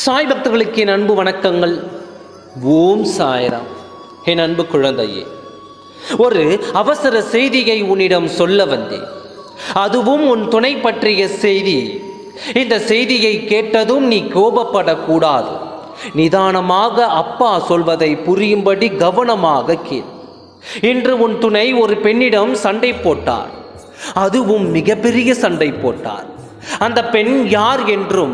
சாய் பக்தர்களுக்கு என் அன்பு வணக்கங்கள். ஓம் சாய்ராம். என் அன்பு குழந்தையே, ஒரு அவசர செய்தியை உன்னிடம் சொல்ல வந்தேன். அதுவும் உன் துணை பற்றிய செய்தி. இந்த செய்தியை கேட்டதும் நீ கோபப்படக்கூடாது. நிதானமாக அப்பா சொல்வதை புரியும்படி கவனமாக கேள். இன்று உன் துணை ஒரு பெண்ணிடம் சண்டை போட்டார். அதுவும் மிகப்பெரிய சண்டை போட்டார். அந்த பெண் யார் என்றும்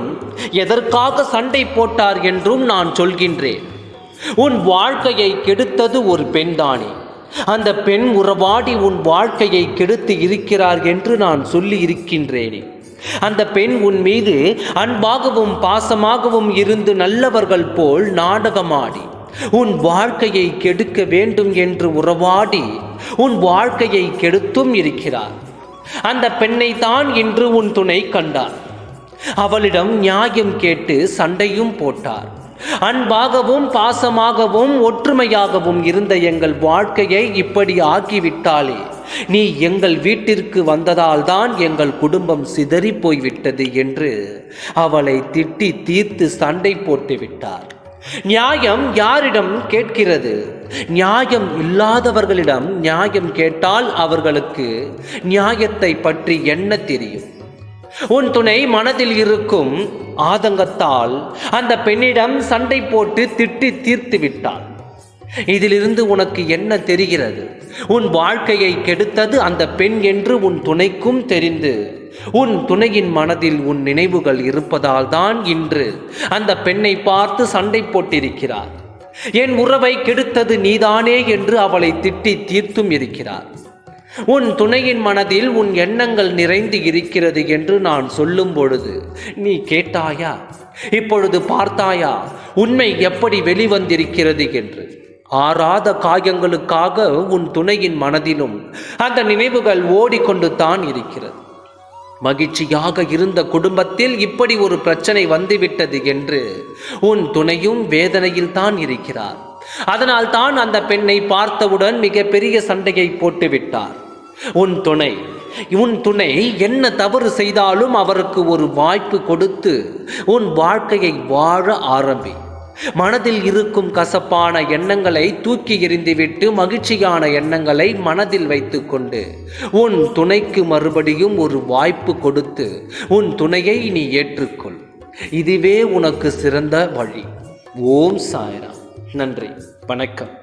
எதற்காக சண்டை போட்டார் என்றும் நான் சொல்கின்றேன். உன் வாழ்க்கையை கெடுத்தது ஒரு பெண்தானே. அந்த பெண் உறவாடி உன் வாழ்க்கையை கெடுத்து இருக்கிறார் என்று நான் சொல்லி இருக்கின்றேனே. அந்த பெண் உன் மீது அன்பாகவும் பாசமாகவும் இருந்து நல்லவர்கள் போல் நாடகமாடி உன் வாழ்க்கையை கெடுக்க வேண்டும் என்று உறவாடி உன் வாழ்க்கையை கெடுத்தும் இருக்கிறார். அந்த பெண்ணை தான் இன்று உன் துணை கண்டார். அவளிடம் நியாயம் கேட்டு சண்டையும் போட்டார். அன்பாகவும் பாசமாகவும் ஒற்றுமையாகவும் இருந்த எங்கள் வாழ்க்கையை இப்படி ஆக்கிவிட்டாலே, நீ எங்கள் வீட்டிற்கு வந்ததால் தான் எங்கள் குடும்பம் சிதறி போய்விட்டது என்று அவளை திட்டி தீர்த்து சண்டை போட்டு விட்டார். நியாயம் யாரிடம் கேட்கிறது? நியாயம் இல்லாதவர்களிடம் நியாயம் கேட்டால் அவர்களுக்கு நியாயத்தை பற்றி என்ன தெரியும்? உன் துணை மனதில் இருக்கும் ஆதங்கத்தால் அந்த பெண்ணிடம் சண்டை போட்டு திட்டி தீர்த்து விட்டாள். இதிலிருந்து உனக்கு என்ன தெரிகிறது? உன் வாழ்க்கையை கெடுத்தது அந்த பெண் என்று உன் துணைக்கும் தெரிந்து உன் துணையின் மனதில் உன் நினைவுகள் இருப்பதால் தான் இன்று அந்த பெண்ணை பார்த்து சண்டை போட்டிருக்கிறார். என் உறவை கெடுத்தது நீதானே என்று அவளை திட்டி தீர்த்தும் இருக்கிறார். உன் துணையின் மனதில் உன் எண்ணங்கள் நிறைந்து இருக்கிறது என்று நான் சொல்லும் பொழுது நீ கேட்டாயா? இப்பொழுது பார்த்தாயா உண்மை எப்படி வெளிவந்திருக்கிறது என்று? ஆறாத காயங்களுக்காக உன் துணையின் மனதிலும் அந்த நினைவுகள் ஓடிக்கொண்டு தான் இருக்கிறது. மகிழ்ச்சியாக இருந்த குடும்பத்தில் இப்படி ஒரு பிரச்சனை வந்துவிட்டது என்று உன் துணையும் வேதனையில் தான் இருக்கிறார். அதனால் தான் அந்த பெண்ணை பார்த்தவுடன் மிகப்பெரிய சண்டையை போட்டுவிட்டார். உன் துணை என்ன தவறு செய்தாலும் அவருக்கு ஒரு வாய்ப்பு கொடுத்து உன் வாழ்க்கையை வாழ ஆரம்பி. மனதில் இருக்கும் கசப்பான எண்ணங்களை தூக்கி எறிந்துவிட்டு மகிழ்ச்சியான எண்ணங்களை மனதில் வைத்து கொண்டு உன் துணைக்கு மறுபடியும் ஒரு வாய்ப்பு கொடுத்து உன் துணையை நீ ஏற்றுக்கொள். இதுவே உனக்கு சிறந்த வழி. ஓம் சாய்ராம். நன்றி, வணக்கம்.